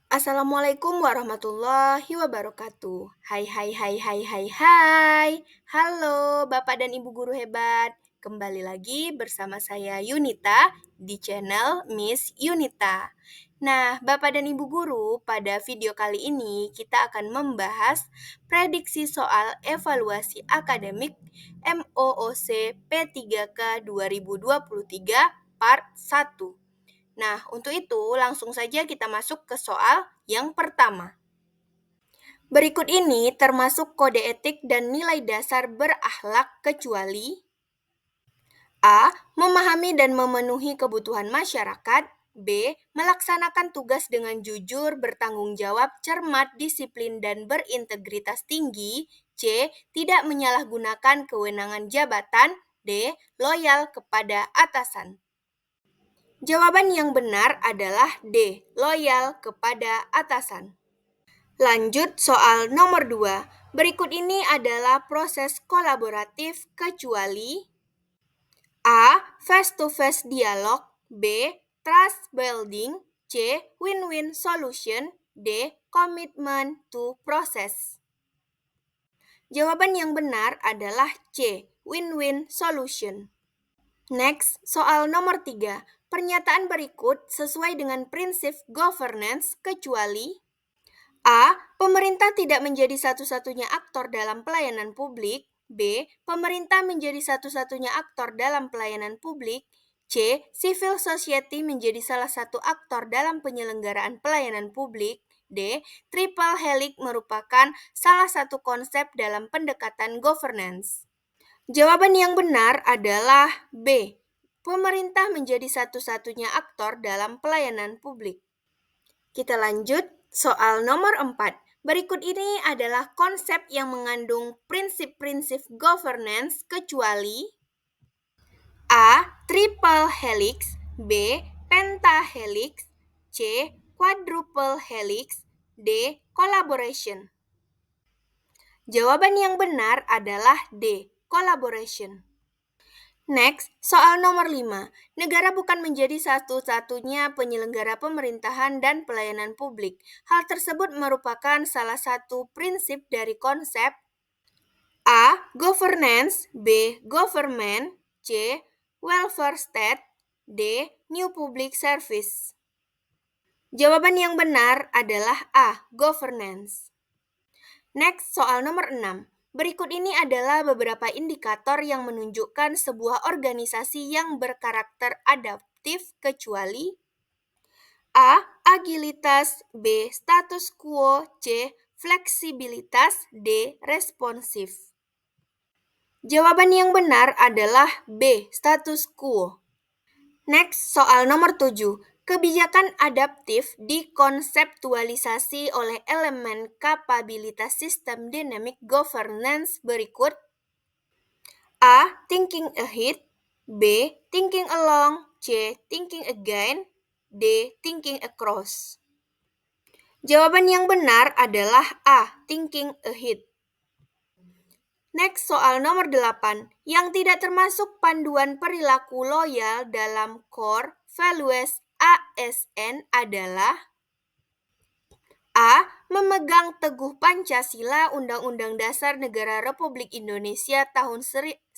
Assalamualaikum warahmatullahi wabarakatuh. Hai hai hai hai hai hai. Halo Bapak dan Ibu guru hebat. Kembali lagi bersama saya Yunita di channel Miss Yunita. Nah, Bapak dan Ibu guru, pada video kali ini kita akan membahas prediksi soal evaluasi akademik MOOC P3K 2023 Part 1. Nah, untuk itu langsung saja kita masuk ke soal yang pertama. Berikut ini termasuk kode etik dan nilai dasar berakhlak kecuali A. Memahami dan memenuhi kebutuhan masyarakat. B. Melaksanakan tugas dengan jujur, bertanggung jawab, cermat, disiplin, dan berintegritas tinggi. C. Tidak menyalahgunakan kewenangan jabatan. D. Loyal kepada atasan. Jawaban yang benar adalah D. Loyal kepada atasan. Lanjut soal nomor 2. Berikut ini adalah proses kolaboratif kecuali A. Face-to-face dialog. B. Trust building. C. Win-win solution. D. Commitment to process. Jawaban yang benar adalah C. Win-win solution. Next, soal nomor 3. Pernyataan berikut sesuai dengan prinsip governance kecuali A. Pemerintah tidak menjadi satu-satunya aktor dalam pelayanan publik. B. Pemerintah menjadi satu-satunya aktor dalam pelayanan publik. C. Civil society menjadi salah satu aktor dalam penyelenggaraan pelayanan publik. D. Triple helix merupakan salah satu konsep dalam pendekatan governance. Jawaban yang benar adalah B. Pemerintah menjadi satu-satunya aktor dalam pelayanan publik. Kita lanjut soal nomor 4. Berikut ini adalah konsep yang mengandung prinsip-prinsip governance kecuali A. Triple helix. B. Pentahelix. C. Quadruple helix. D. Collaboration. Jawaban yang benar adalah D. Collaboration. Next, soal nomor 5. Negara bukan menjadi satu-satunya penyelenggara pemerintahan dan pelayanan publik. Hal tersebut merupakan salah satu prinsip dari konsep A. Governance. B. Government. C. Welfare state. D. New public service. Jawaban yang benar adalah A. Governance. Next, soal nomor 6. Berikut ini adalah beberapa indikator yang menunjukkan sebuah organisasi yang berkarakter adaptif kecuali A. Agilitas. B. Status quo. C. Fleksibilitas. D. Responsif. Jawaban yang benar adalah B. Status quo. Next, soal nomor 7. Kebijakan adaptif dikonseptualisasi oleh elemen kapabilitas sistem dynamic governance berikut. A. Thinking ahead. B. Thinking along. C. Thinking again. D. Thinking across. Jawaban yang benar adalah A. Thinking ahead. Next, soal nomor 8. Yang tidak termasuk panduan perilaku loyal dalam Core Values ASN adalah A. Memegang teguh Pancasila Undang-Undang Dasar Negara Republik Indonesia tahun 1945,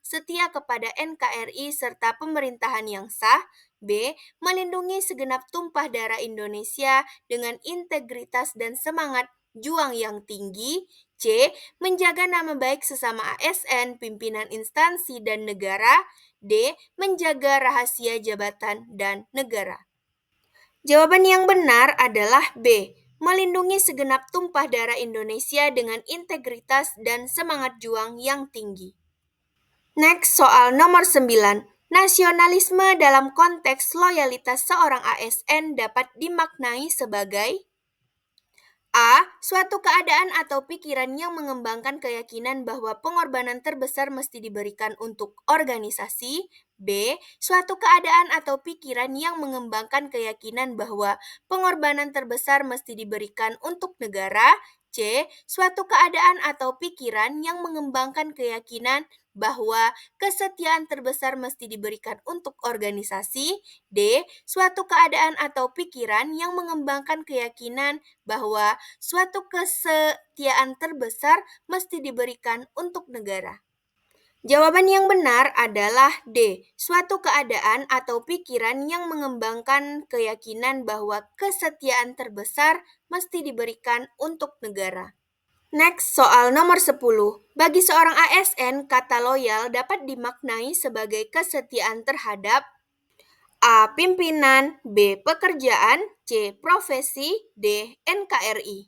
setia kepada NKRI serta pemerintahan yang sah. B. Melindungi segenap tumpah darah Indonesia dengan integritas dan semangat juang yang tinggi. C. Menjaga nama baik sesama ASN, pimpinan instansi dan negara. D. Menjaga rahasia jabatan dan negara. Jawaban yang benar adalah B. Melindungi segenap tumpah darah Indonesia dengan integritas dan semangat juang yang tinggi. Next, soal nomor 9. Nasionalisme dalam konteks loyalitas seorang ASN dapat dimaknai sebagai A. Suatu keadaan atau pikiran yang mengembangkan keyakinan bahwa pengorbanan terbesar mesti diberikan untuk organisasi. B. Suatu keadaan atau pikiran yang mengembangkan keyakinan bahwa pengorbanan terbesar mesti diberikan untuk negara. C. Suatu keadaan atau pikiran yang mengembangkan keyakinan bahwa kesetiaan terbesar mesti diberikan untuk organisasi. D. Suatu keadaan atau pikiran yang mengembangkan keyakinan bahwa suatu kesetiaan terbesar mesti diberikan untuk negara. Jawaban yang benar adalah D. Suatu keadaan atau pikiran yang mengembangkan keyakinan bahwa kesetiaan terbesar mesti diberikan untuk negara. Next, soal nomor 10. Bagi seorang ASN, kata loyal dapat dimaknai sebagai kesetiaan terhadap A. Pimpinan, B. Pekerjaan, C. Profesi, D. NKRI.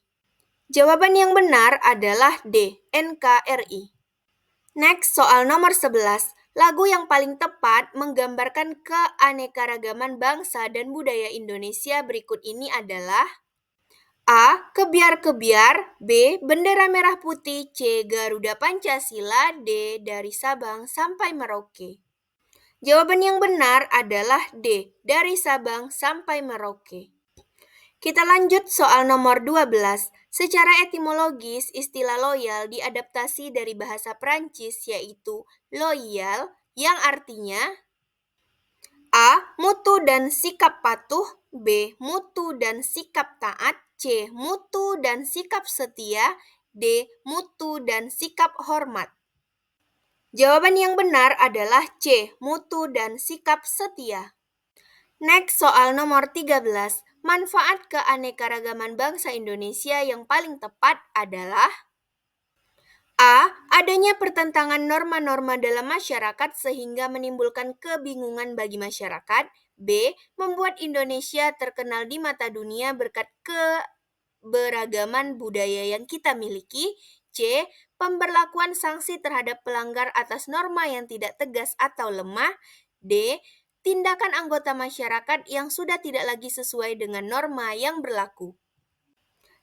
Jawaban yang benar adalah D. NKRI. Next, soal nomor 11. Lagu yang paling tepat menggambarkan keanekaragaman bangsa dan budaya Indonesia berikut ini adalah A. Kebiar-kebiar, B. Bendera merah putih, C. Garuda Pancasila, D. Dari Sabang sampai Merauke. Jawaban yang benar adalah D. Dari Sabang sampai Merauke. Kita lanjut soal nomor 12. Secara etimologis, istilah loyal diadaptasi dari bahasa Prancis yaitu loyal yang artinya A. Mutu dan sikap patuh, B. Mutu dan sikap taat, C. Mutu dan sikap setia, D. Mutu dan sikap hormat. Jawaban yang benar adalah C. Mutu dan sikap setia. Next, soal nomor 13. Manfaat keanekaragaman bangsa Indonesia yang paling tepat adalah A. Adanya pertentangan norma-norma dalam masyarakat sehingga menimbulkan kebingungan bagi masyarakat. B. Membuat Indonesia terkenal di mata dunia berkat keberagaman budaya yang kita miliki. C. Pemberlakuan sanksi terhadap pelanggar atas norma yang tidak tegas atau lemah. D. Tindakan anggota masyarakat yang sudah tidak lagi sesuai dengan norma yang berlaku.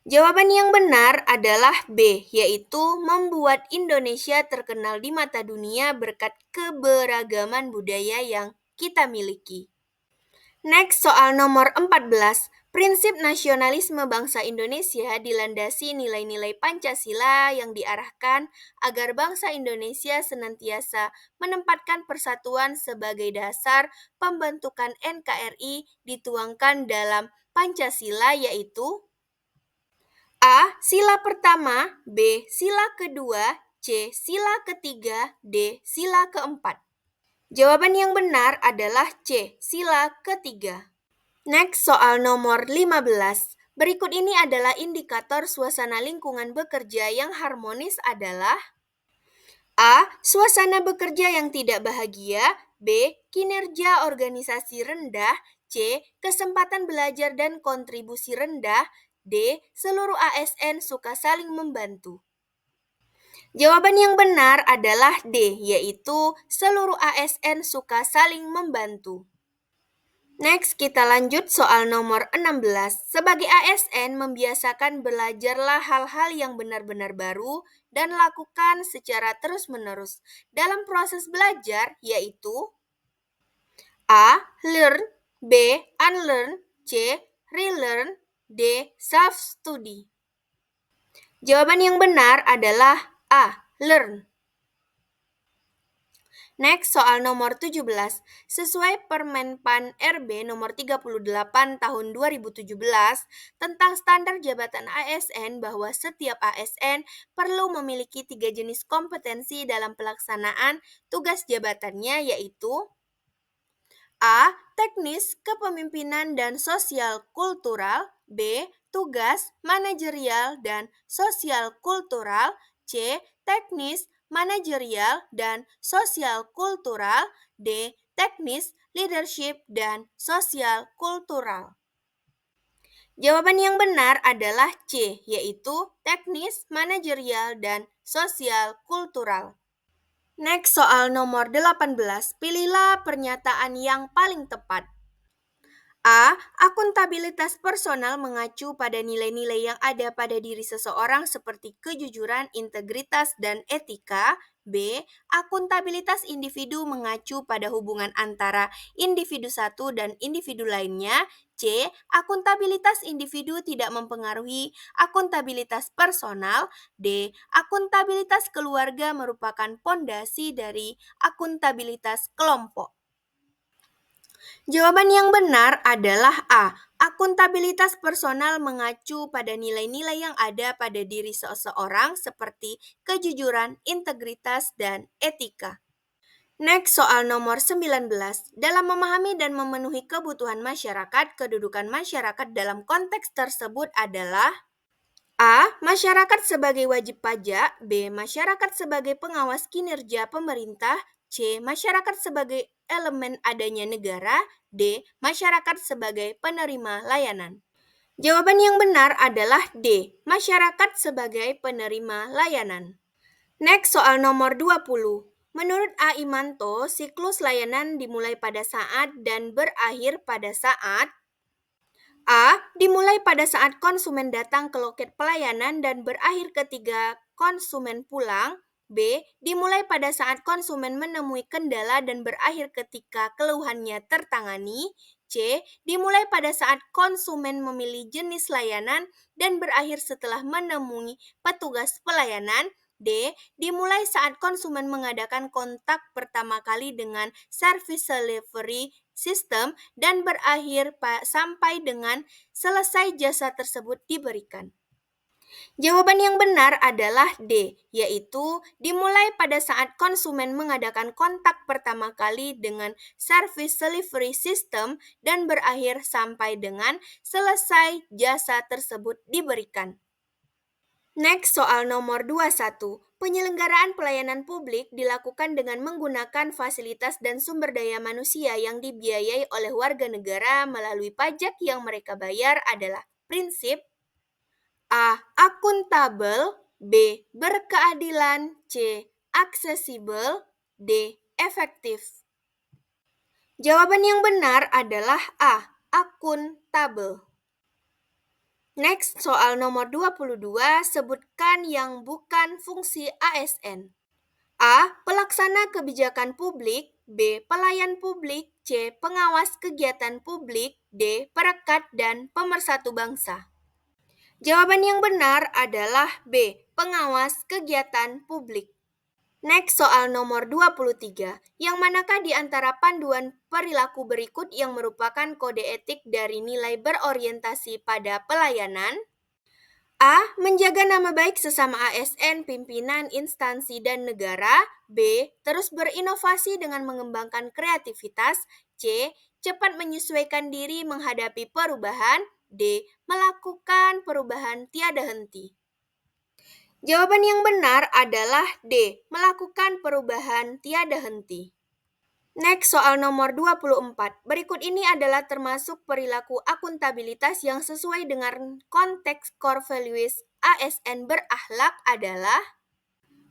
Jawaban yang benar adalah B, yaitu membuat Indonesia terkenal di mata dunia berkat keberagaman budaya yang kita miliki. Next, soal nomor 14. Prinsip nasionalisme bangsa Indonesia dilandasi nilai-nilai Pancasila yang diarahkan agar bangsa Indonesia senantiasa menempatkan persatuan sebagai dasar pembentukan NKRI dituangkan dalam Pancasila yaitu A. Sila pertama, B. Sila kedua, C. Sila ketiga, D. Sila keempat. Jawaban yang benar adalah C. Sila ketiga. Next, soal nomor 15. Berikut ini adalah indikator suasana lingkungan bekerja yang harmonis adalah A. Suasana bekerja yang tidak bahagia, B. Kinerja organisasi rendah, C. Kesempatan belajar dan kontribusi rendah, D. Seluruh ASN suka saling membantu. Jawaban yang benar adalah D, yaitu seluruh ASN suka saling membantu. Next, kita lanjut soal nomor 16. Sebagai ASN, membiasakan belajarlah hal-hal yang benar-benar baru dan lakukan secara terus-menerus dalam proses belajar, yaitu A. Learn, B. Unlearn, C. Relearn, D. Self-study. Jawaban yang benar adalah A. Learn. Next, soal nomor 17. Sesuai Permenpan RB nomor 38 tahun 2017 tentang standar jabatan ASN bahwa setiap ASN perlu memiliki 3 jenis kompetensi dalam pelaksanaan tugas jabatannya yaitu A. Teknis, kepemimpinan, dan sosial kultural. B. Tugas, manajerial, dan sosial kultural. C. Teknis, manajerial, dan sosial kultural. D. Teknis, leadership, dan sosial kultural. Jawaban yang benar adalah C, yaitu teknis, manajerial, dan sosial kultural. Next, soal nomor 18. Pilihlah pernyataan yang paling tepat. A. Akuntabilitas personal mengacu pada nilai-nilai yang ada pada diri seseorang seperti kejujuran, integritas, dan etika. B. Akuntabilitas individu mengacu pada hubungan antara individu satu dan individu lainnya. C. Akuntabilitas individu tidak mempengaruhi akuntabilitas personal. D. Akuntabilitas keluarga merupakan pondasi dari akuntabilitas kelompok. Jawaban yang benar adalah A. Akuntabilitas personal mengacu pada nilai-nilai yang ada pada diri seseorang seperti kejujuran, integritas, dan etika. Next, soal nomor 19. Dalam memahami dan memenuhi kebutuhan masyarakat, kedudukan masyarakat dalam konteks tersebut adalah A. Masyarakat sebagai wajib pajak. B. Masyarakat sebagai pengawas kinerja pemerintah. C. Masyarakat sebagai elemen adanya negara. D. Masyarakat sebagai penerima layanan. Jawaban yang benar adalah D. Masyarakat sebagai penerima layanan. Next, soal nomor 20. Menurut A. Imanto, siklus layanan dimulai pada saat dan berakhir pada saat A. Dimulai pada saat konsumen datang ke loket pelayanan dan berakhir ketika konsumen pulang. B. Dimulai pada saat konsumen menemui kendala dan berakhir ketika keluhannya tertangani. C. Dimulai pada saat konsumen memilih jenis layanan dan berakhir setelah menemui petugas pelayanan. D. Dimulai saat konsumen mengadakan kontak pertama kali dengan service delivery system dan berakhir sampai dengan selesai jasa tersebut diberikan. Jawaban yang benar adalah D, yaitu dimulai pada saat konsumen mengadakan kontak pertama kali dengan service delivery system dan berakhir sampai dengan selesai jasa tersebut diberikan. Next, soal nomor 21. Penyelenggaraan pelayanan publik dilakukan dengan menggunakan fasilitas dan sumber daya manusia yang dibiayai oleh warga negara melalui pajak yang mereka bayar adalah prinsip A. Akuntabel. B. Berkeadilan. C. Aksesibel. D. Efektif. Jawaban yang benar adalah A. Akuntabel. Next, soal nomor 22, sebutkan yang bukan fungsi ASN. A. Pelaksana kebijakan publik. B. Pelayan publik. C. Pengawas kegiatan publik. D. Perekat dan pemersatu bangsa. Jawaban yang benar adalah B. Pengawas kegiatan publik. Next, soal nomor 23. Yang manakah di antara panduan perilaku berikut yang merupakan kode etik dari nilai berorientasi pada pelayanan? A. Menjaga nama baik sesama ASN, pimpinan, instansi, dan negara. B. Terus berinovasi dengan mengembangkan kreativitas. C. Cepat menyesuaikan diri menghadapi perubahan. D. Melakukan perubahan tiada henti. Jawaban yang benar adalah D. Melakukan perubahan tiada henti. Next, soal nomor 24. Berikut ini adalah termasuk perilaku akuntabilitas yang sesuai dengan konteks core values ASN berakhlak adalah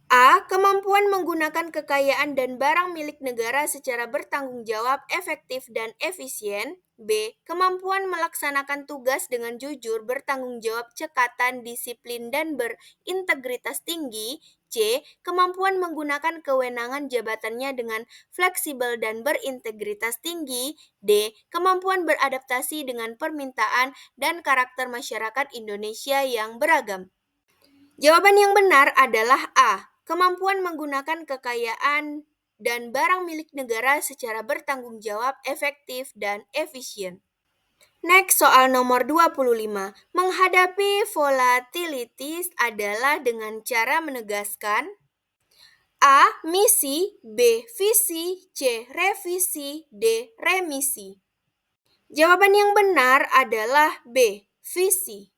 A. Kemampuan menggunakan kekayaan dan barang milik negara secara bertanggung jawab, efektif, dan efisien. B. Kemampuan melaksanakan tugas dengan jujur, bertanggung jawab, cekatan, disiplin, dan berintegritas tinggi. C. Kemampuan menggunakan kewenangan jabatannya dengan fleksibel dan berintegritas tinggi. D. Kemampuan beradaptasi dengan permintaan dan karakter masyarakat Indonesia yang beragam. Jawaban yang benar adalah A. Kemampuan menggunakan kekayaan dan barang milik negara secara bertanggung jawab, efektif, dan efisien. Next, soal nomor 25. Menghadapi volatilities adalah dengan cara menegaskan A. Misi. B. Visi. C. Revisi. D. Remisi. Jawaban yang benar adalah B. Visi.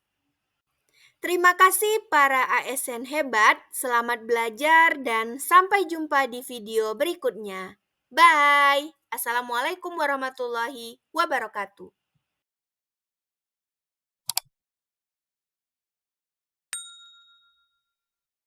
Terima kasih para ASN hebat, selamat belajar dan sampai jumpa di video berikutnya. Bye! Assalamualaikum warahmatullahi wabarakatuh.